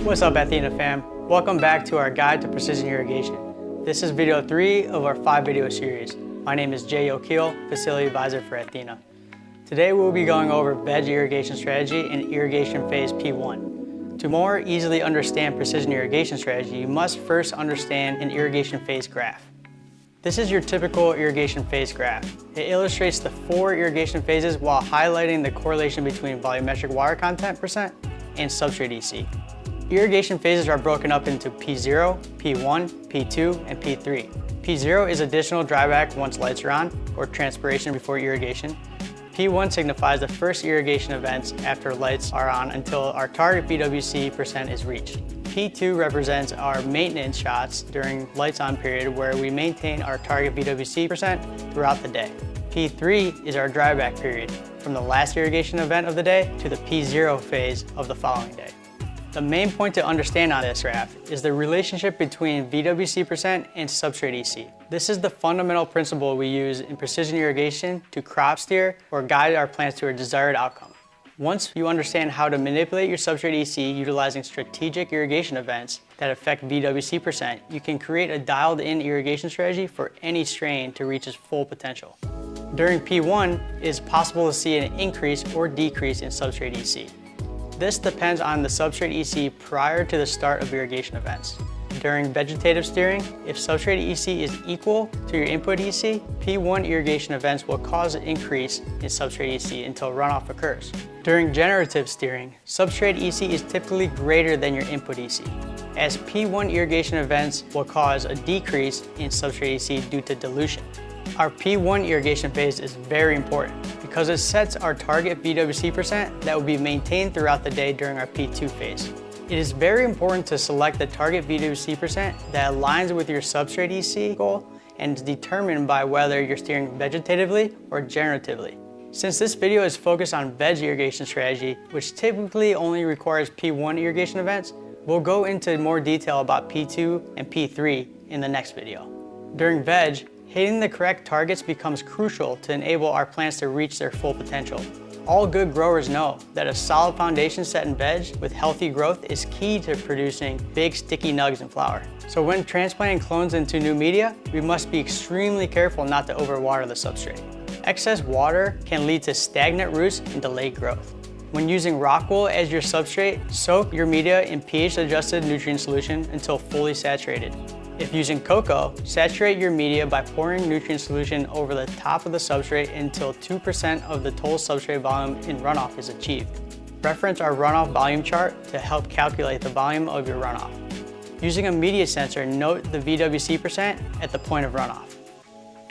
What's up, Athena fam? Welcome back to our guide to precision irrigation. This is video 3 of our 5-video series. My name is Jay O'Keel, Facility Advisor for Athena. Today we'll be going over Veg Irrigation Strategy and Irrigation Phase P1. To more easily understand precision irrigation strategy, you must first understand an irrigation phase graph. This is your typical irrigation phase graph. It illustrates the 4 irrigation phases while highlighting the correlation between volumetric water content percent and substrate EC. Irrigation phases are broken up into P0, P1, P2, and P3. P0 is additional dryback once lights are on, or transpiration before irrigation. P1 signifies the first irrigation events after lights are on until our target VWC percent is reached. P2 represents our maintenance shots during lights on period where we maintain our target VWC percent throughout the day. P3 is our dryback period from the last irrigation event of the day to the P0 phase of the following day. The main point to understand on this graph is the relationship between VWC percent and substrate EC. This is the fundamental principle we use in precision irrigation to crop steer or guide our plants to a desired outcome. Once you understand how to manipulate your substrate EC utilizing strategic irrigation events that affect VWC percent, you can create a dialed-in irrigation strategy for any strain to reach its full potential. During P1, it is possible to see an increase or decrease in substrate EC. This depends on the substrate EC prior to the start of irrigation events. During vegetative steering, if substrate EC is equal to your input EC, P1 irrigation events will cause an increase in substrate EC until runoff occurs. During generative steering, substrate EC is typically greater than your input EC, as P1 irrigation events will cause a decrease in substrate EC due to dilution. Our P1 irrigation phase is very important because it sets our target VWC percent that will be maintained throughout the day during our P2 phase. It is very important to select the target VWC percent that aligns with your substrate EC goal and is determined by whether you're steering vegetatively or generatively. Since this video is focused on veg irrigation strategy, which typically only requires P1 irrigation events, we'll go into more detail about P2 and P3 in the next video. During veg, hitting the correct targets becomes crucial to enable our plants to reach their full potential. All good growers know that a solid foundation set in veg with healthy growth is key to producing big sticky nugs in flower. So when transplanting clones into new media, we must be extremely careful not to overwater the substrate. Excess water can lead to stagnant roots and delayed growth. When using rock wool as your substrate, soak your media in pH-adjusted nutrient solution until fully saturated. If using cocoa, saturate your media by pouring nutrient solution over the top of the substrate until 2% of the total substrate volume in runoff is achieved. Reference our runoff volume chart to help calculate the volume of your runoff. Using a media sensor, note the VWC percent at the point of runoff.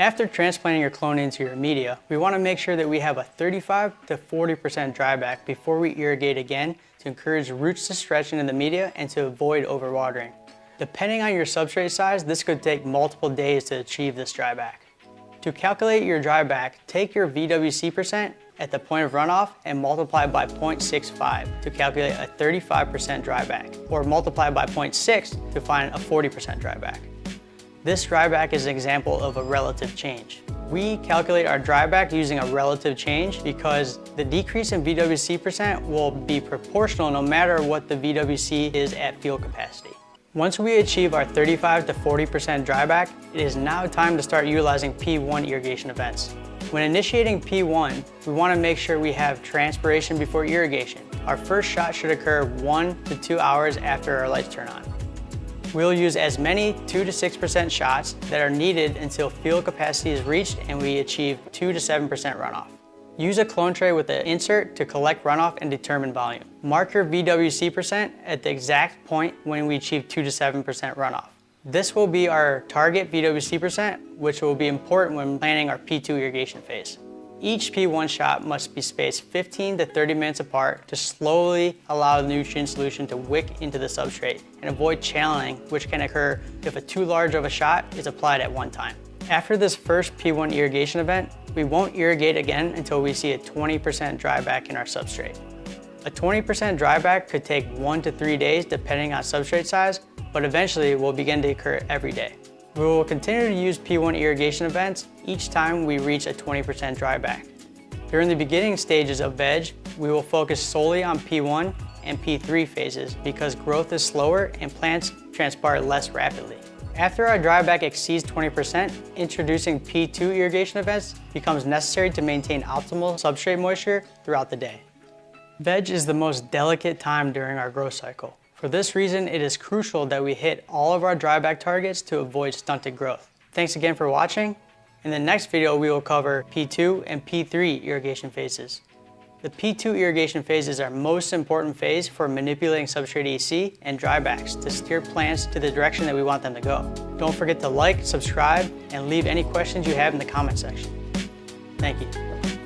After transplanting your clone into your media, we want to make sure that we have a 35 to 40% dryback before we irrigate again to encourage roots to stretch into the media and to avoid overwatering. Depending on your substrate size, this could take multiple days to achieve this dryback. To calculate your dryback, take your VWC percent at the point of runoff and multiply by 0.65 to calculate a 35% dryback, or multiply by 0.6 to find a 40% dryback. This dryback is an example of a relative change. We calculate our dryback using a relative change because the decrease in VWC percent will be proportional no matter what the VWC is at field capacity. Once we achieve our 35 to 40% dryback, it is now time to start utilizing P1 irrigation events. When initiating P1, we want to make sure we have transpiration before irrigation. Our first shot should occur 1 to 2 hours after our lights turn on. We'll use as many 2 to 6% shots that are needed until field capacity is reached and we achieve 2 to 7% runoff. Use a clone tray with an insert to collect runoff and determine volume. Mark your VWC percent at the exact point when we achieve 2 to 7% runoff. This will be our target VWC percent, which will be important when planning our P2 irrigation phase. Each P1 shot must be spaced 15 to 30 minutes apart to slowly allow the nutrient solution to wick into the substrate and avoid channeling, which can occur if too large of a shot is applied at one time. After this first P1 irrigation event, we won't irrigate again until we see a 20% dryback in our substrate. A 20% dryback could take 1 to 3 days depending on substrate size, but eventually will begin to occur every day. We will continue to use P1 irrigation events each time we reach a 20% dryback. During the beginning stages of veg, we will focus solely on P1 and P3 phases because growth is slower and plants transpire less rapidly. After our dryback exceeds 20%, introducing P2 irrigation events becomes necessary to maintain optimal substrate moisture throughout the day. Veg is the most delicate time during our growth cycle. For this reason, it is crucial that we hit all of our dryback targets to avoid stunted growth. Thanks again for watching. In the next video, we will cover P2 and P3 irrigation phases. The P2 irrigation phases are most important phase for manipulating substrate EC and drybacks to steer plants to the direction that we want them to go. Don't forget to like, subscribe, and leave any questions you have in the comment section. Thank you.